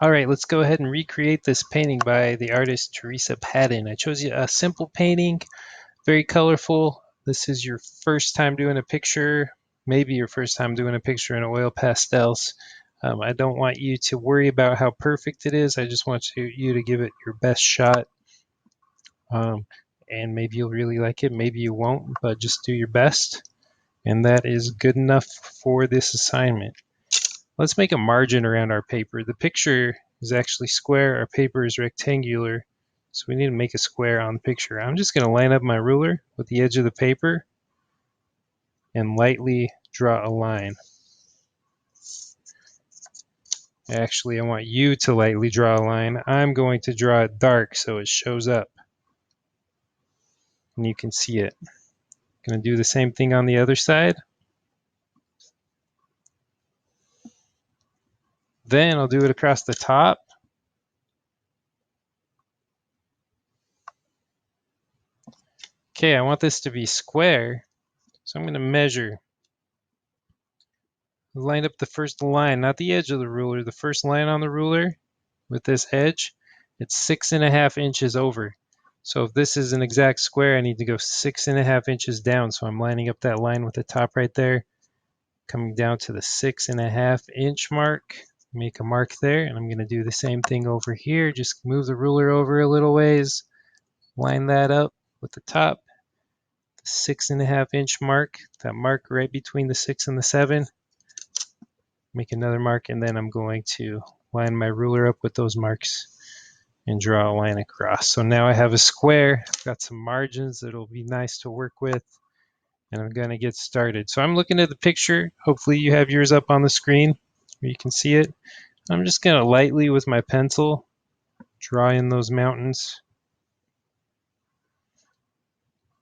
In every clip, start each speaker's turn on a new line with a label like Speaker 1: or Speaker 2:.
Speaker 1: All right, let's go ahead and recreate this painting by the artist Teresa Patton. I chose a simple painting, very colorful. This is your first time doing a picture, maybe your first time doing a picture in oil pastels. I don't want you to worry about how perfect it is. I just want you to give it your best shot. Um, and maybe you'll really like it, maybe you won't, but just do your best. And that is good enough for this assignment. Let's make a margin around our paper. The picture is actually square, our paper is rectangular, so we need to make a square on the picture. I'm just going to line up my ruler with the edge of the paper and lightly draw a line. Actually, I want you to lightly draw a line. I'm going to draw it dark so it shows up and you can see it. I'm going to do the same thing on the other side. Then I'll do it across the top. Okay, I want this to be square, so I'm going to measure. Line up the first line, not the edge of the ruler, the first line on the ruler with this edge. It's 6.5 inches over. So if this is an exact square, I need to go 6.5 inches down. So I'm lining up that line with the top right there, coming down to the 6.5 inch mark. Make a mark there, and I'm going to do the same thing over here. Just move the ruler over a little ways, line that up with the top, the 6.5 inch mark, that mark right between the 6 and the 7. Make another mark, and then I'm going to line my ruler up with those marks and draw a line across. So now I have a square. I've got some margins that'll be nice to work with, and I'm going to get started. So I'm looking at the picture. Hopefully you have yours up on the screen where you can see it. I'm just going to lightly with my pencil draw in those mountains.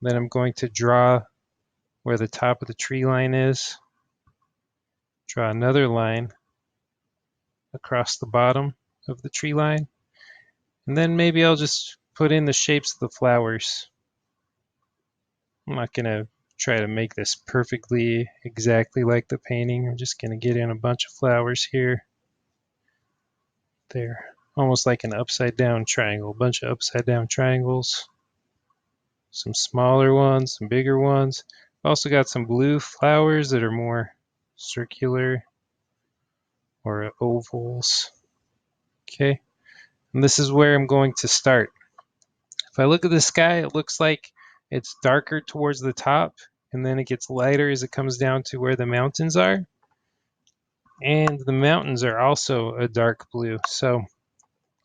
Speaker 1: Then I'm going to draw where the top of the tree line is. Draw another line across the bottom of the tree line. And then maybe I'll just put in the shapes of the flowers. I'm not going to try to make this perfectly exactly like the painting. I'm just going to get in a bunch of flowers here. There. Almost like an upside down triangle. A bunch of upside down triangles. Some smaller ones, some bigger ones. Also got some blue flowers that are more circular or ovals. Okay. And this is where I'm going to start. If I look at the sky, it looks like it's darker towards the top, and then it gets lighter as it comes down to where the mountains are. And the mountains are also a dark blue. So I'm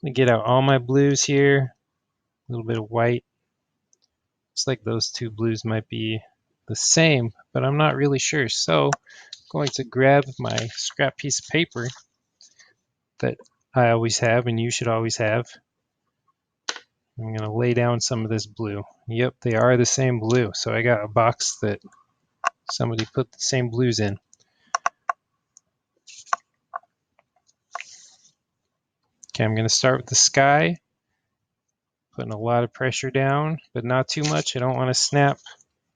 Speaker 1: going to get out all my blues here, a little bit of white. Looks like those two blues might be the same, but I'm not really sure. So I'm going to grab my scrap piece of paper that I always have, and you should always have. I'm going to lay down some of this blue. Yep, they are the same blue. So I got a box that somebody put the same blues in. Okay, I'm going to start with the sky, putting a lot of pressure down, but not too much. I don't want to snap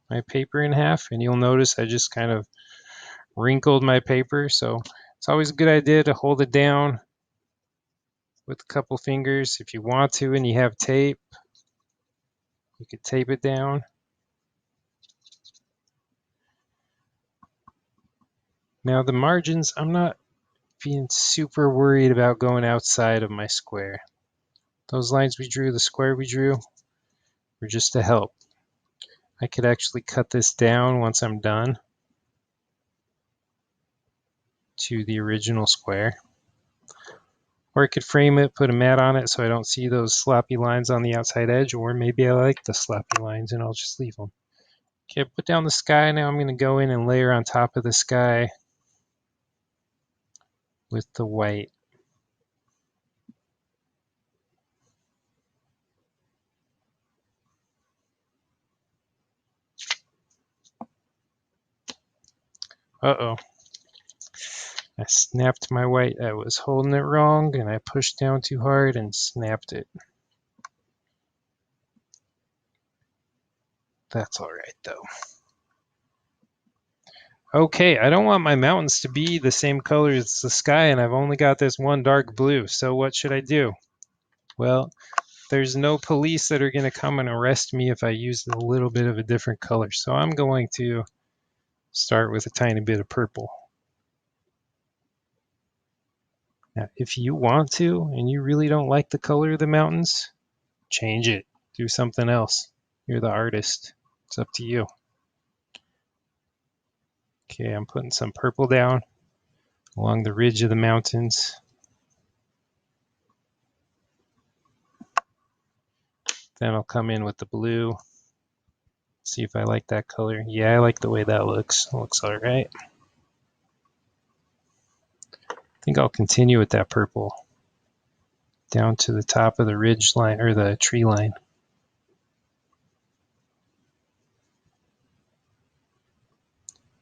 Speaker 1: my paper in half, and you'll notice I just kind of wrinkled my paper. So it's always a good idea to hold it down with a couple fingers. If you want to and you have tape, you could tape it down. Now the margins, I'm not being super worried about going outside of my square. Those lines we drew, the square we drew, were just to help. I could actually cut this down once I'm done to the original square. Or I could frame it, put a mat on it so I don't see those sloppy lines on the outside edge, or maybe I like the sloppy lines and I'll just leave them. Okay, put down the sky. Now I'm going to go in and layer on top of the sky with the white. Uh-oh. I snapped my white. I was holding it wrong and I pushed down too hard and snapped it. That's all right though. Okay, I don't want my mountains to be the same color as the sky, and I've only got this one dark blue, so what should I do? Well, there's no police that are going to come and arrest me if I use a little bit of a different color, so I'm going to start with a tiny bit of purple. Now, if you want to, and you really don't like the color of the mountains, change it. Do something else. You're the artist. It's up to you. Okay, I'm putting some purple down along the ridge of the mountains. Then I'll come in with the blue. See if I like that color. Yeah, I like the way that looks. It looks all right. I think I'll continue with that purple down to the top of the ridge line or the tree line.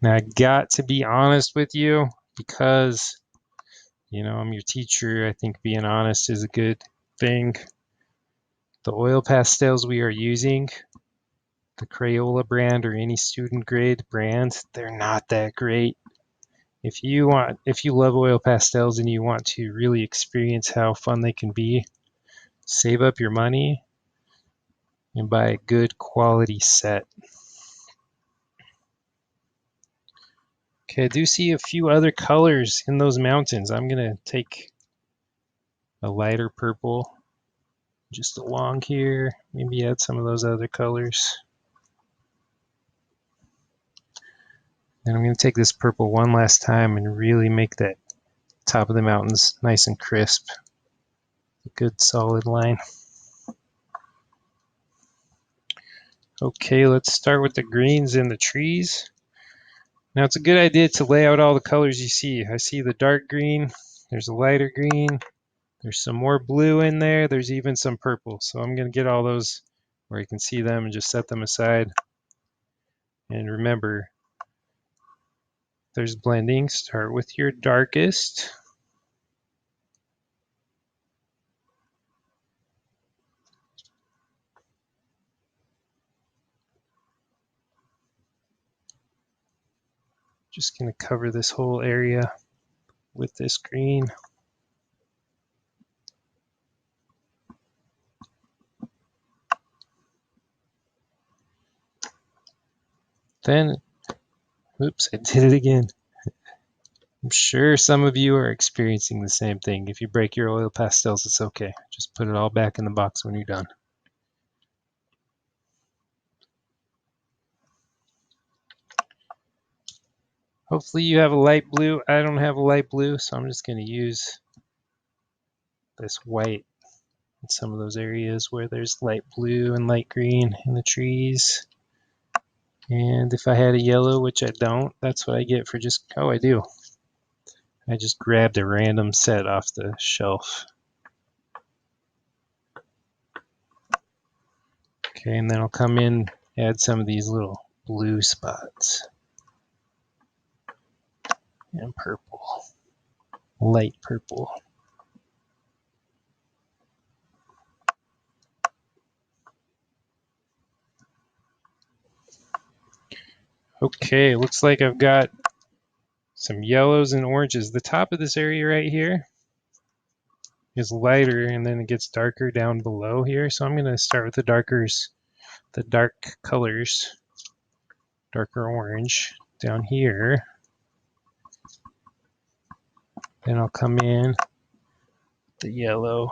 Speaker 1: Now I got to be honest with you because, I'm your teacher. I think being honest is a good thing. The oil pastels we are using, the Crayola brand or any student grade brand, they're not that great. If you love oil pastels and you want to really experience how fun they can be, save up your money and buy a good quality set. Okay, I do see a few other colors in those mountains. I'm gonna take a lighter purple just along here, maybe add some of those other colors. Then I'm gonna take this purple one last time and really make that top of the mountains nice and crisp. A good solid line. Okay, let's start with the greens in the trees. Now it's a good idea to lay out all the colors you see. I see the dark green, there's a lighter green, there's some more blue in there, there's even some purple. So I'm gonna get all those where you can see them and just set them aside. And remember, there's blending. Start with your darkest. Just gonna cover this whole area with this green. Then, oops, I did it again. I'm sure some of you are experiencing the same thing. If you break your oil pastels, it's okay. Just put it all back in the box when you're done. Hopefully you have a light blue. I don't have a light blue, so I'm just going to use this white in some of those areas where there's light blue and light green in the trees. And if I had a yellow, which I don't, that's what I get for just, oh, I do. I just grabbed a random set off the shelf. Okay, and then I'll come in, add some of these little blue spots. And purple, light purple. Okay, looks like I've got some yellows and oranges. The top of this area right here is lighter and then it gets darker down below here. So I'm gonna start with the dark colors, darker orange down here. Then I'll come in the yellow.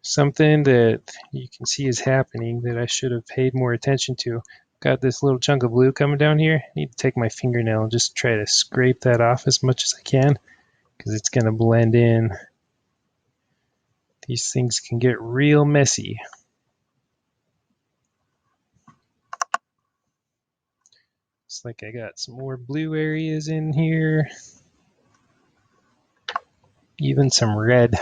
Speaker 1: Something that you can see is happening that I should have paid more attention to. Got this little chunk of blue coming down here. I need to take my fingernail and just try to scrape that off as much as I can because it's going to blend in. These things can get real messy. Looks like I got some more blue areas in here. Even some red.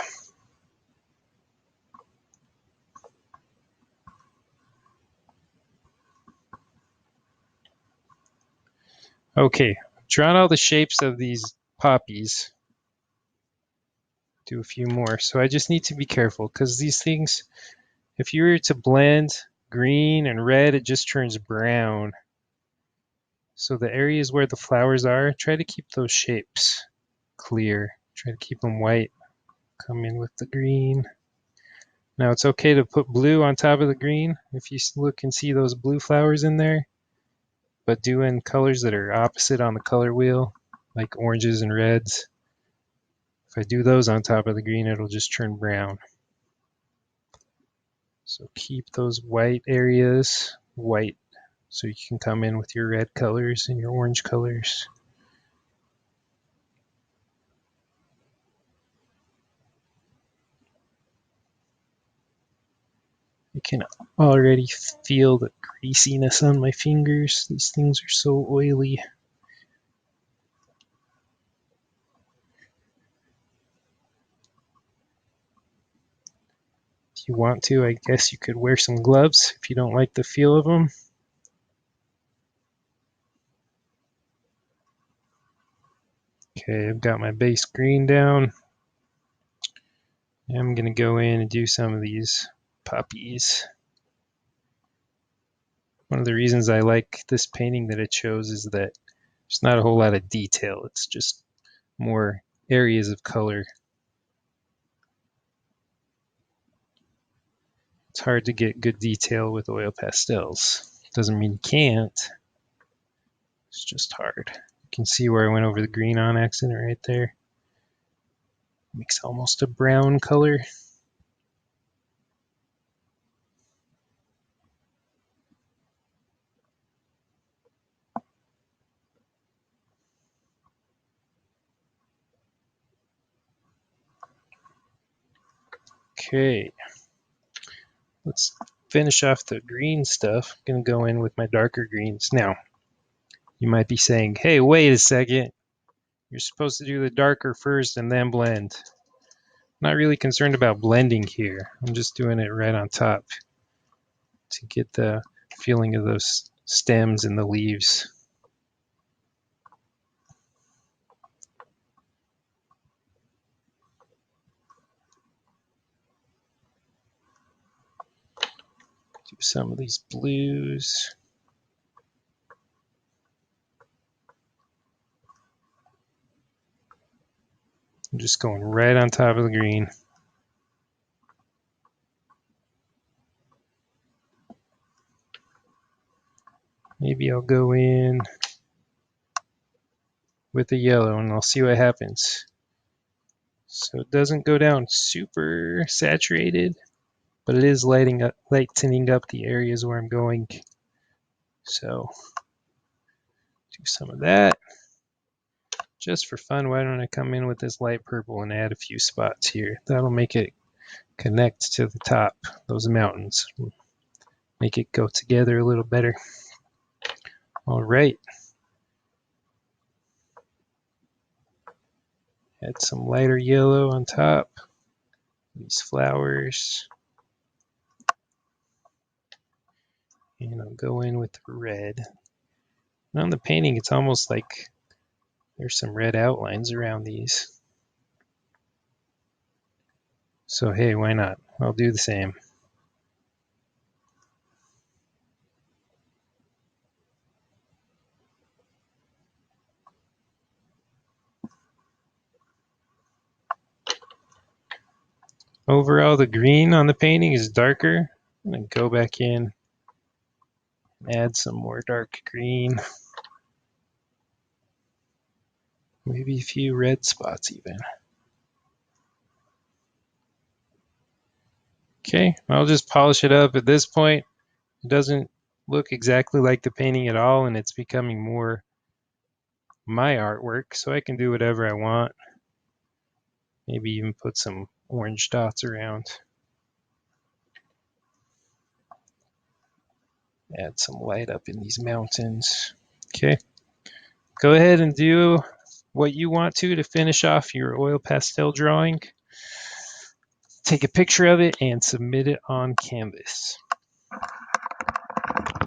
Speaker 1: Okay, I've drawn all the shapes of these poppies. Do a few more. So I just need to be careful because these things, if you were to blend green and red, it just turns brown. So the areas where the flowers are, try to keep those shapes clear. Try to keep them white. Come in with the green. Now it's okay to put blue on top of the green if you look and see those blue flowers in there, but do in colors that are opposite on the color wheel, like oranges and reds. If I do those on top of the green, it'll just turn brown. So keep those white areas white so you can come in with your red colors and your orange colors. You can already feel the greasiness on my fingers. These things are so oily. If you want to, I guess you could wear some gloves if you don't like the feel of them. Okay, I've got my base green down. I'm going to go in and do some of these poppies. One of the reasons I like this painting that it shows is that there's not a whole lot of detail. It's just more areas of color. It's hard to get good detail with oil pastels. Doesn't mean you can't. It's just hard. You can see where I went over the green on accident right there. Makes almost a brown color. Okay, let's finish off the green stuff. I'm going to go in with my darker greens. Now, you might be saying, hey, wait a second. You're supposed to do the darker first and then blend. Not really concerned about blending here. I'm just doing it right on top to get the feeling of those stems and the leaves. Do some of these blues. I'm just going right on top of the green. Maybe I'll go in with the yellow and I'll see what happens. So it doesn't go down super saturated, but it is lightening up the areas where I'm going. So do some of that. Just for fun, why don't I come in with this light purple and add a few spots here? That'll make it connect to the top, those mountains. Make it go together a little better. All right. Add some lighter yellow on top. These flowers. And I'll go in with the red. And on the painting, it's almost like there's some red outlines around these. So hey, why not? I'll do the same. Overall, the green on the painting is darker. I'm going to go back in and add some more dark green. Maybe a few red spots even. Okay, I'll just polish it up. At this point, it doesn't look exactly like the painting at all, and it's becoming more my artwork, so I can do whatever I want. Maybe even put some orange dots around. Add some light up in these mountains. Okay, go ahead and do what you want to finish off your oil pastel drawing. Take a picture of it and submit it on Canvas.